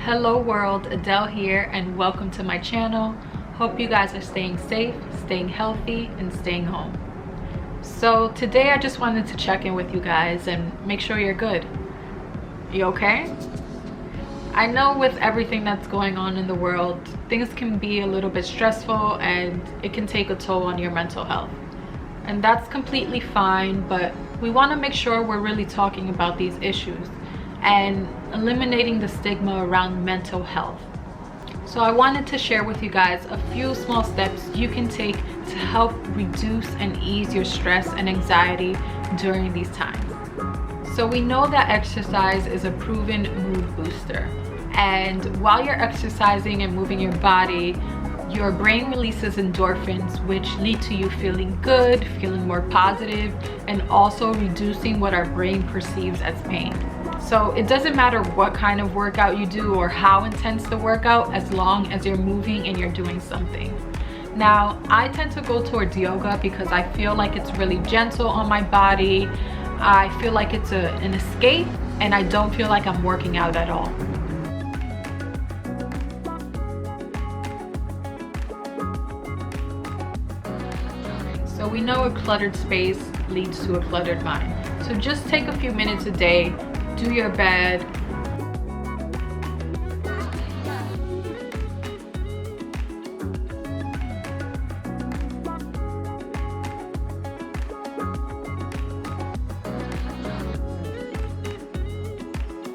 Hello world, Adele here, and welcome to my channel. Hope you guys are staying safe, staying healthy, and staying home. So today I just wanted to check in with you guys and make sure you're good. You okay? I know with everything that's going on in the world, things can be a little bit stressful and it can take a toll on your mental health. And that's completely fine, but we want to make sure we're really talking about these issues and eliminating the stigma around mental health. So I wanted to share with you guys a few small steps you can take to help reduce and ease your stress and anxiety during these times. So we know that exercise is a proven mood booster, and while you're exercising and moving your body, your brain releases endorphins, which lead to you feeling good, feeling more positive, and also reducing what our brain perceives as pain. So it doesn't matter what kind of workout you do or how intense the workout, as long as you're moving and you're doing something. Now, I tend to go towards yoga because I feel like it's really gentle on my body. I feel like it's an escape, and I don't feel like I'm working out at all. So we know a cluttered space leads to a cluttered mind. So just take a few minutes a day, do your bed.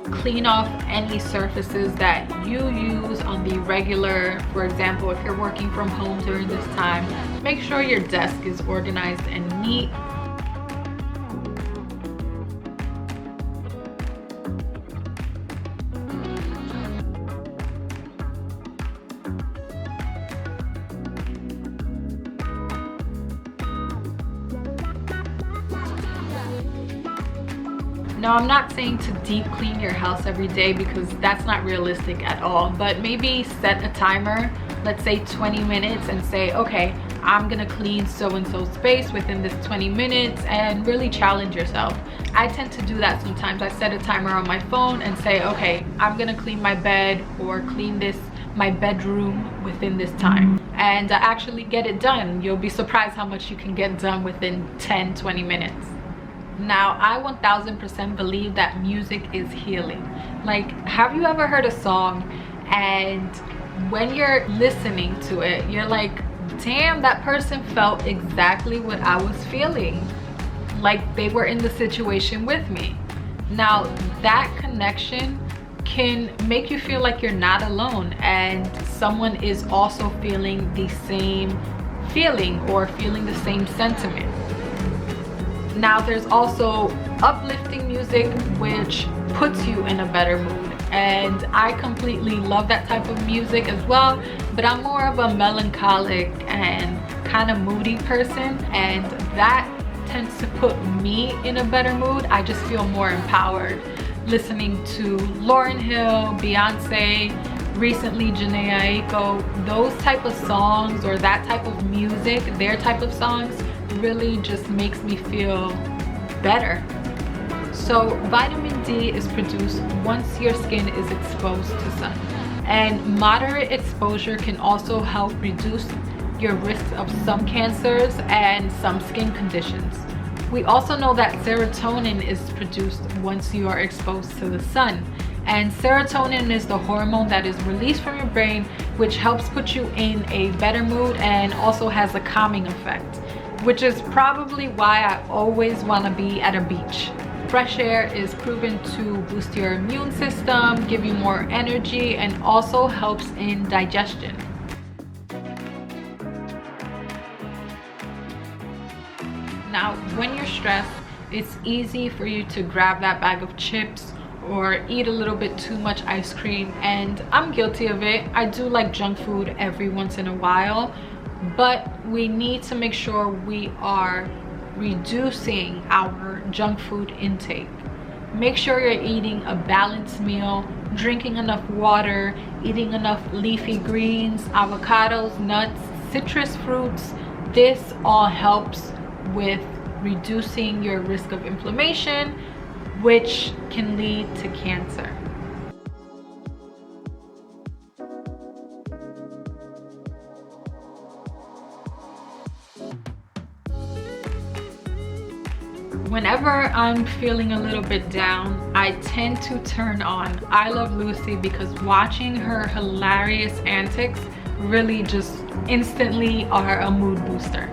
Clean off any surfaces that you use on the regular. For example, if you're working from home during this time, make sure your desk is organized and neat. Now, I'm not saying to deep clean your house every day because that's not realistic at all, but maybe set a timer, let's say 20 minutes, and say, okay, I'm gonna clean so-and-so space within this 20 minutes, and really challenge yourself. I tend to do that sometimes. I set a timer on my phone and say, okay, I'm gonna clean my bed or clean my bedroom within this time, and I actually get it done. You'll be surprised how much you can get done within 10-20 minutes. Now, I 1000% believe that music is healing. Like, have you ever heard a song and when you're listening to it, you're like, damn, that person felt exactly what I was feeling, like they were in the situation with me. Now, that connection can make you feel like you're not alone and someone is also feeling the same feeling or feeling the same sentiment. Now, there's also uplifting music, which puts you in a better mood, and I completely love that type of music as well, but I'm more of a melancholic and kind of moody person, and that tends to put me in a better mood. I just feel more empowered listening to Lauryn Hill, Beyonce, recently Janae Aiko. Those type of songs or that type of music, their type of songs, really just makes me feel better. So vitamin D is produced once your skin is exposed to sun, and moderate exposure can also help reduce your risk of some cancers and some skin conditions. We also know that serotonin is produced once you are exposed to the sun, and serotonin is the hormone that is released from your brain, which helps put you in a better mood and also has a calming effect, which is probably why I always want to be at a beach. Fresh air is proven to boost your immune system, give you more energy, and also helps in digestion. Now, when you're stressed, it's easy for you to grab that bag of chips or eat a little bit too much ice cream, and I'm guilty of it. I do like junk food every once in a while, but we need to make sure we are reducing our junk food intake. Make sure you're eating a balanced meal, drinking enough water, eating enough leafy greens, avocados, nuts, citrus fruits. This all helps with reducing your risk of inflammation, which can lead to cancer. Whenever I'm feeling a little bit down, I tend to turn on I Love Lucy because watching her hilarious antics really just instantly are a mood booster.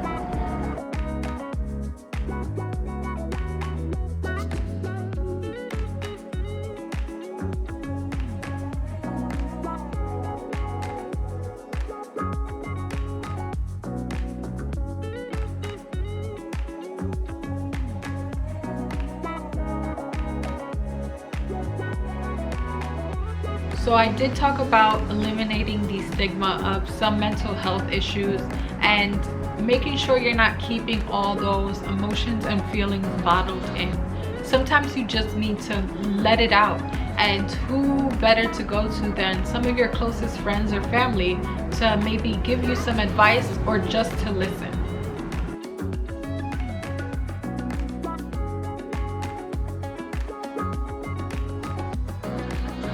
So I did talk about eliminating the stigma of some mental health issues and making sure you're not keeping all those emotions and feelings bottled in. Sometimes you just need to let it out, and who better to go to than some of your closest friends or family to maybe give you some advice or just to listen.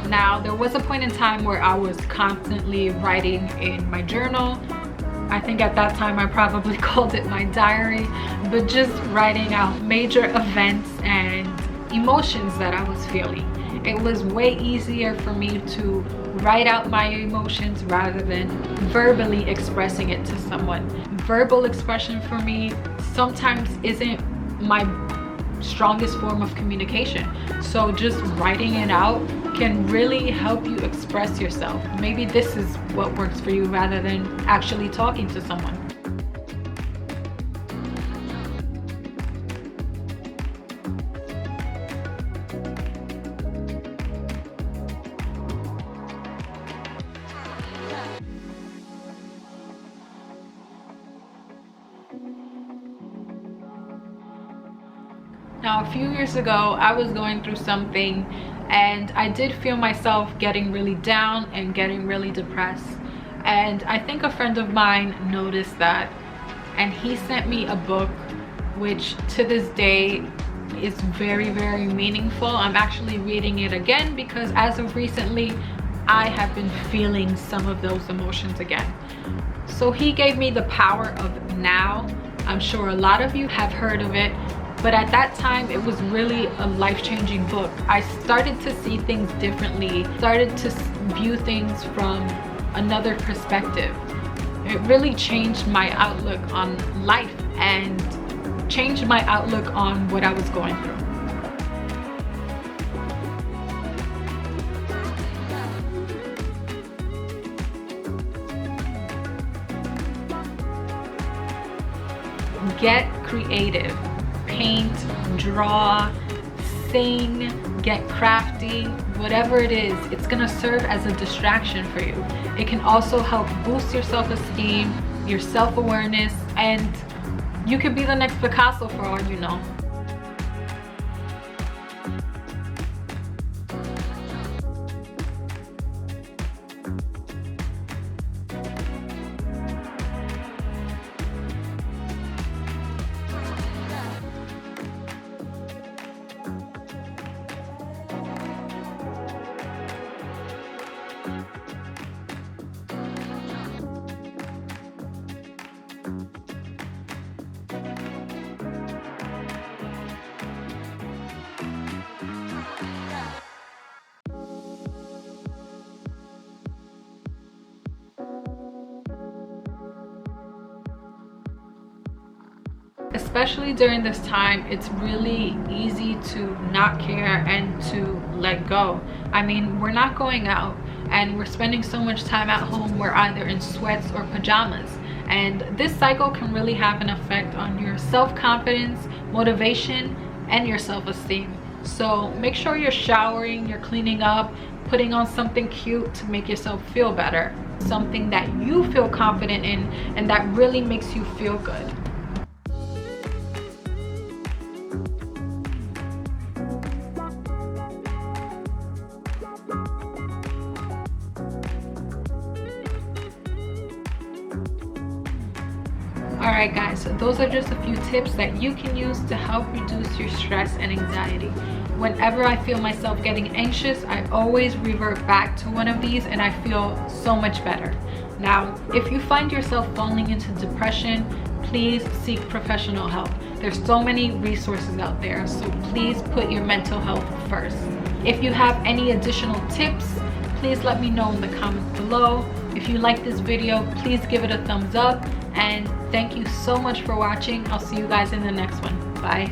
Now, there was a point in time where I was constantly writing in my journal. I think at that time I probably called it my diary, but just writing out major events and emotions that I was feeling. It was way easier for me to write out my emotions rather than verbally expressing it to someone. Verbal expression for me sometimes isn't my strongest form of communication. So just writing it out can really help you express yourself. Maybe this is what works for you rather than actually talking to someone. Now, a few years ago, I was going through something and I did feel myself getting really down and getting really depressed. And I think a friend of mine noticed that, and he sent me a book which to this day is very, very meaningful. I'm actually reading it again because as of recently, I have been feeling some of those emotions again. So he gave me The Power of Now. I'm sure a lot of you have heard of it. But at that time, it was really a life-changing book. I started to see things differently, started to view things from another perspective. It really changed my outlook on life and changed my outlook on what I was going through. Get creative. Paint, draw, sing, get crafty, whatever it is, it's gonna serve as a distraction for you. It can also help boost your self-esteem, your self-awareness, and you could be the next Picasso for all you know. Especially during this time, it's really easy to not care and to let go. I mean, we're not going out and we're spending so much time at home. We're either in sweats or pajamas, and this cycle can really have an effect on your self-confidence, motivation, and your self-esteem. So make sure you're showering, you're cleaning up, putting on something cute to make yourself feel better, something that you feel confident in and that really makes you feel good. Alright guys, so those are just a few tips that you can use to help reduce your stress and anxiety. Whenever I feel myself getting anxious, I always revert back to one of these and I feel so much better. Now, if you find yourself falling into depression, please seek professional help. There's so many resources out there, so please put your mental health first. If you have any additional tips, please let me know in the comments below. If you like this video, please give it a thumbs up, and thank you so much for watching. I'll see you guys in the next one. Bye.